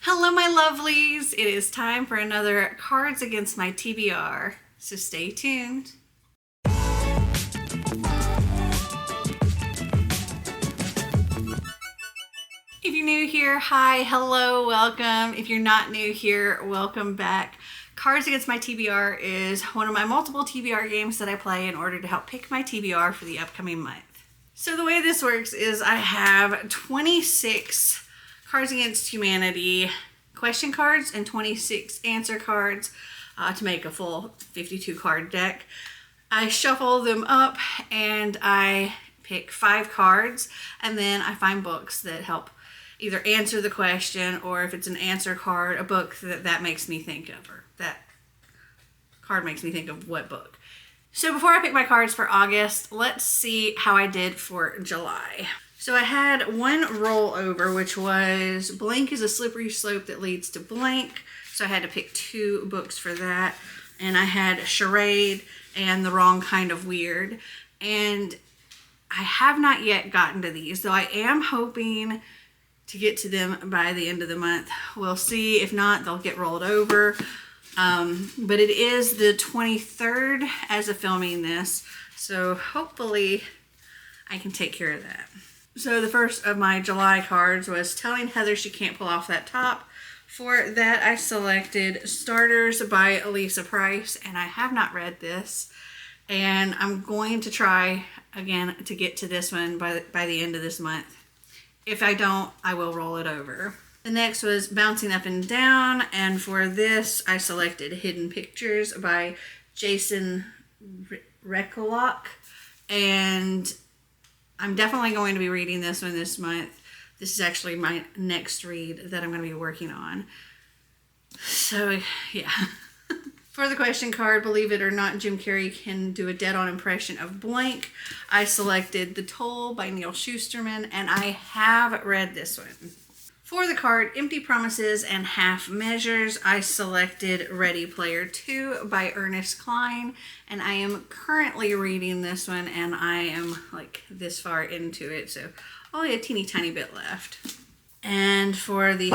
Hello, my lovelies. It is time for another Cards Against My TBR, so stay tuned. If you're new here, hi, hello, welcome. If you're not new here, welcome back. Cards Against My TBR is one of my multiple TBR games that I play in order to help pick my TBR for the upcoming month. So the way this works is I have 26 Cards Against Humanity question cards and 26 answer cards to make a full 52 card deck. I shuffle them up and I pick 5 cards, and then I find books that help either answer the question, or if it's an answer card, a book that makes me think of, or that card makes me think of what book. So before I pick my cards for August, let's see how I did for July. So I had one rollover, which was Blank is a Slippery Slope That Leads to Blank. So I had to pick 2 books for that. And I had Charade and The Wrong Kind of Weird. And I have not yet gotten to these, though I am hoping to get to them by the end of the month. We'll see. If not, they'll get rolled over. But it is the 23rd as of filming this, so hopefully I can take care of that. So the first of my July cards was Telling Heather She Can't Pull Off That Top. For that, I selected Starters by Elisa Price, and I have not read this, and I'm going to try again to get to this one by the end of this month. If I don't, I will roll it over. The next was Bouncing Up and Down, and for this I selected Hidden Pictures by Jason Recollock, and I'm definitely going to be reading this one this month. This is actually my next read that I'm going to be working on. So, yeah. For the question card, Believe It or Not, Jim Carrey Can Do a Dead-On Impression of Blank, I selected The Toll by Neil Shusterman, and I have read this one. For the card, Empty Promises and Half Measures, I selected Ready Player 2 by Ernest Cline, and I am currently reading this one, and I am like this far into it, so only a teeny tiny bit left. And for the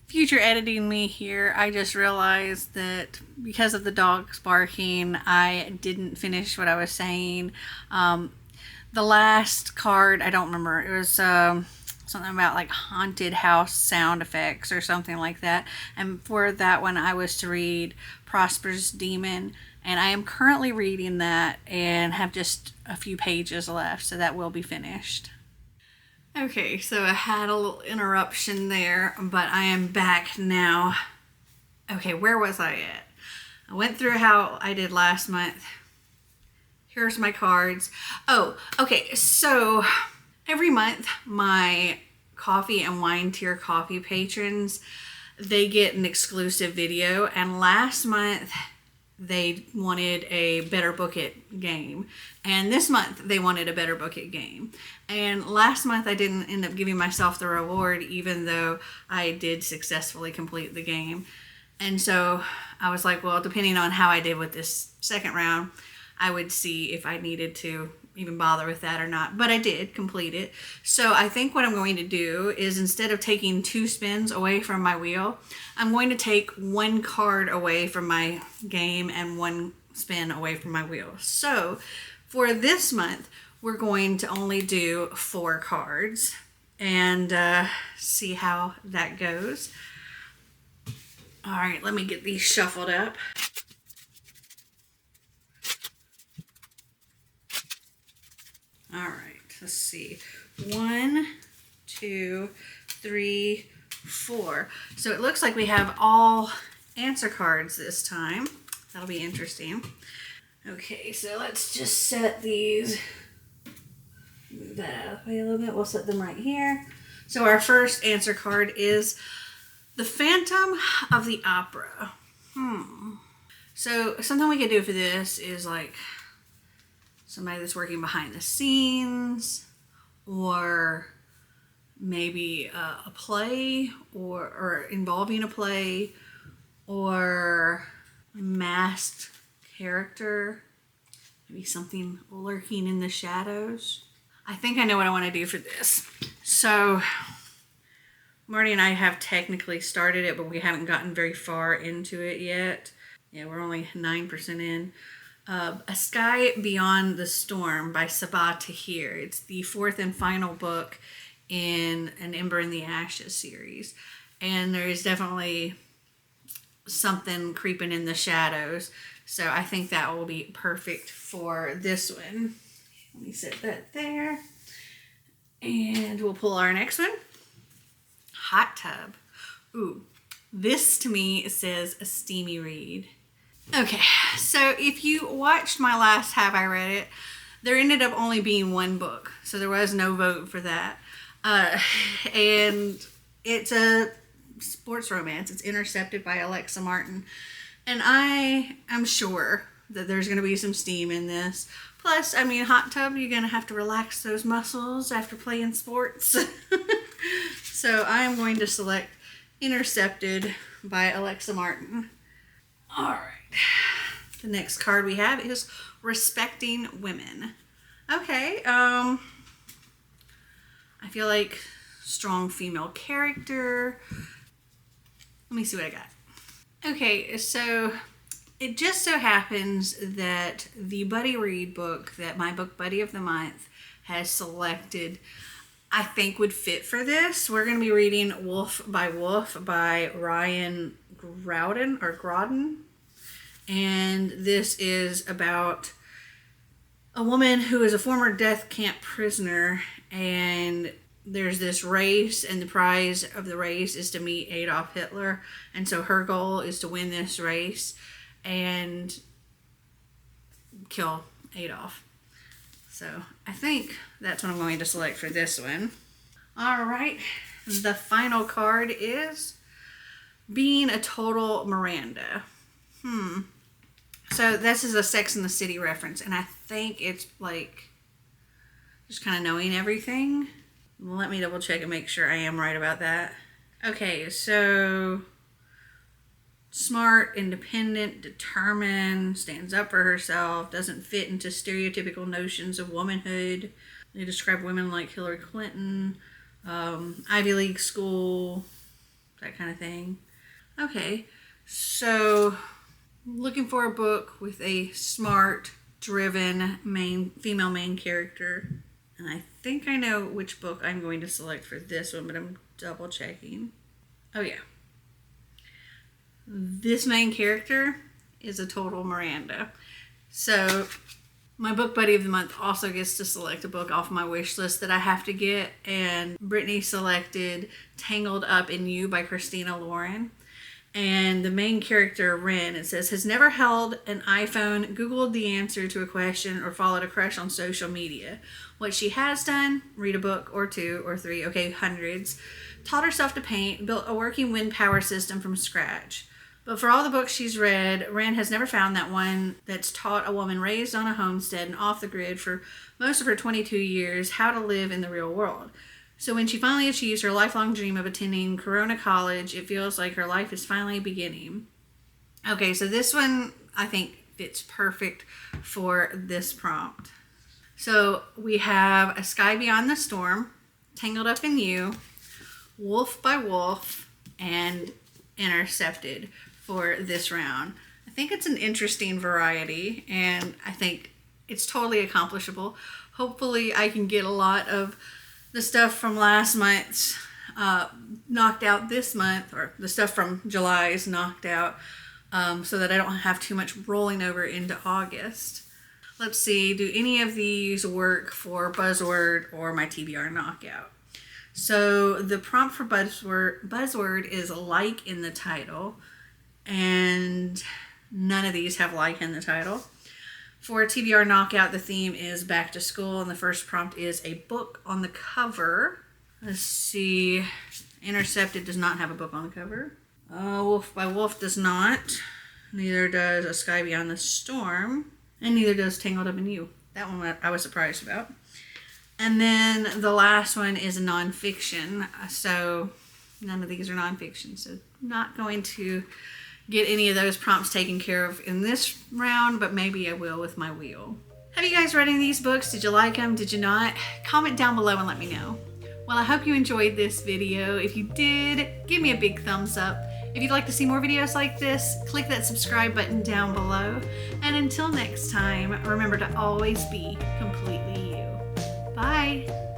future editing me here, I just realized that because of the dogs barking, I didn't finish what I was saying. The last card, I don't remember, it was something about like haunted house sound effects or something like that. And for that one, I was to read Prosperous Demon, and I am currently reading that and have just a few pages left, so that will be finished. Okay, so I had a little interruption there, but I am back now. Okay, where was I at? I went through how I did last month. Here's my cards. Oh, okay, so every month, my coffee and wine tier coffee patrons, they get an exclusive video. And last month, they wanted a Better Book It game. And this month, they wanted a Better Book It game. And last month, I didn't end up giving myself the reward, even though I did successfully complete the game. And so I was like, well, depending on how I did with this second round, I would see if I needed to even bother with that or not. But I did complete it. So I think what I'm going to do is, instead of taking 2 spins away from my wheel, I'm going to take 1 card away from my game and 1 spin away from my wheel. So for this month, we're going to only do 4 cards and see how that goes. All right, let me get these shuffled up. All right, let's see. 1, 2, 3, 4. So it looks like we have all answer cards this time. That'll be interesting. Okay, so let's just set these. Move that out of the way a little bit. We'll set them right here. So our first answer card is The Phantom of the Opera. So something we could do for this is like somebody that's working behind the scenes, or maybe a play, or involving a play, or a masked character, maybe something lurking in the shadows. I think I know what I want to do for this. So Marty and I have technically started it, but we haven't gotten very far into it yet. Yeah, we're only 9% in. A Sky Beyond the Storm by Sabah Tahir. It's the fourth and final book in an Ember in the Ashes series. And there is definitely something creeping in the shadows. So I think that will be perfect for this one. Let me set that there. And we'll pull our next one. Hot Tub. Ooh, this to me says a steamy read. Okay, so if you watched my last Have I Read It, there ended up only being one book. So there was no vote for that. And it's a sports romance. It's Intercepted by Alexa Martin. And I am sure that there's going to be some steam in this. Plus, I mean, hot tub, you're going to have to relax those muscles after playing sports. So I am going to select Intercepted by Alexa Martin. All right. The next card we have is Respecting Women. Okay. I feel like strong female character. Let me see what I got. Okay, so it just so happens that the buddy read book that my book buddy of the month has selected, I think would fit for this. We're going to be reading Wolf by Ryan Groudon. And this is about a woman who is a former death camp prisoner, and there's this race, and the prize of the race is to meet Adolf Hitler. And so her goal is to win this race and kill Adolf. So I think that's what I'm going to select for this one. All right. The final card is Being a Total Miranda. So this is a Sex and the City reference, and I think it's like just kind of knowing everything. Let me double check and make sure I am right about that. Okay, so smart, independent, determined, stands up for herself, doesn't fit into stereotypical notions of womanhood. They describe women like Hillary Clinton, Ivy League school, that kind of thing. Okay, so looking for a book with a smart, driven female main character. And I think I know which book I'm going to select for this one, but I'm double checking. Oh yeah. This main character is a total Miranda. So my book buddy of the month also gets to select a book off my wish list that I have to get. And Brittany selected Tangled Up in You by Christina Lauren. And the main character, Ren, it says, has never held an iPhone, Googled the answer to a question, or followed a crush on social media. What she has done, read a book or two or three, okay, hundreds, taught herself to paint, built a working wind power system from scratch. But for all the books she's read, Ren has never found that one that's taught a woman raised on a homestead and off the grid for most of her 22 years how to live in the real world. So when she finally achieves her lifelong dream of attending Corona College, it feels like her life is finally beginning. Okay, so this one I think fits perfect for this prompt. So we have A Sky Beyond the Storm, Tangled Up in You, Wolf by Wolf, and Intercepted for this round. I think it's an interesting variety, and I think it's totally accomplishable. Hopefully I can get a lot of the stuff from last month's knocked out this month, or the stuff from July's knocked out, so that I don't have too much rolling over into August. Let's see, do any of these work for Buzzword or my TBR knockout? So the prompt for Buzzword is like in the title, and none of these have like in the title. For TBR Knockout, the theme is back to school, and the first prompt is a book on the cover. Let's see. Intercepted does not have a book on the cover. Wolf by Wolf does not. Neither does A Sky Beyond the Storm. And neither does Tangled Up in You. That one I was surprised about. And then the last one is nonfiction. So none of these are nonfiction. So not going to get any of those prompts taken care of in this round, but maybe I will with my wheel. Have you guys read any of these books? Did you like them? Did you not? Comment down below and let me know. Well, I hope you enjoyed this video. If you did, give me a big thumbs up. If you'd like to see more videos like this, click that subscribe button down below. And until next time, remember to always be completely you. Bye.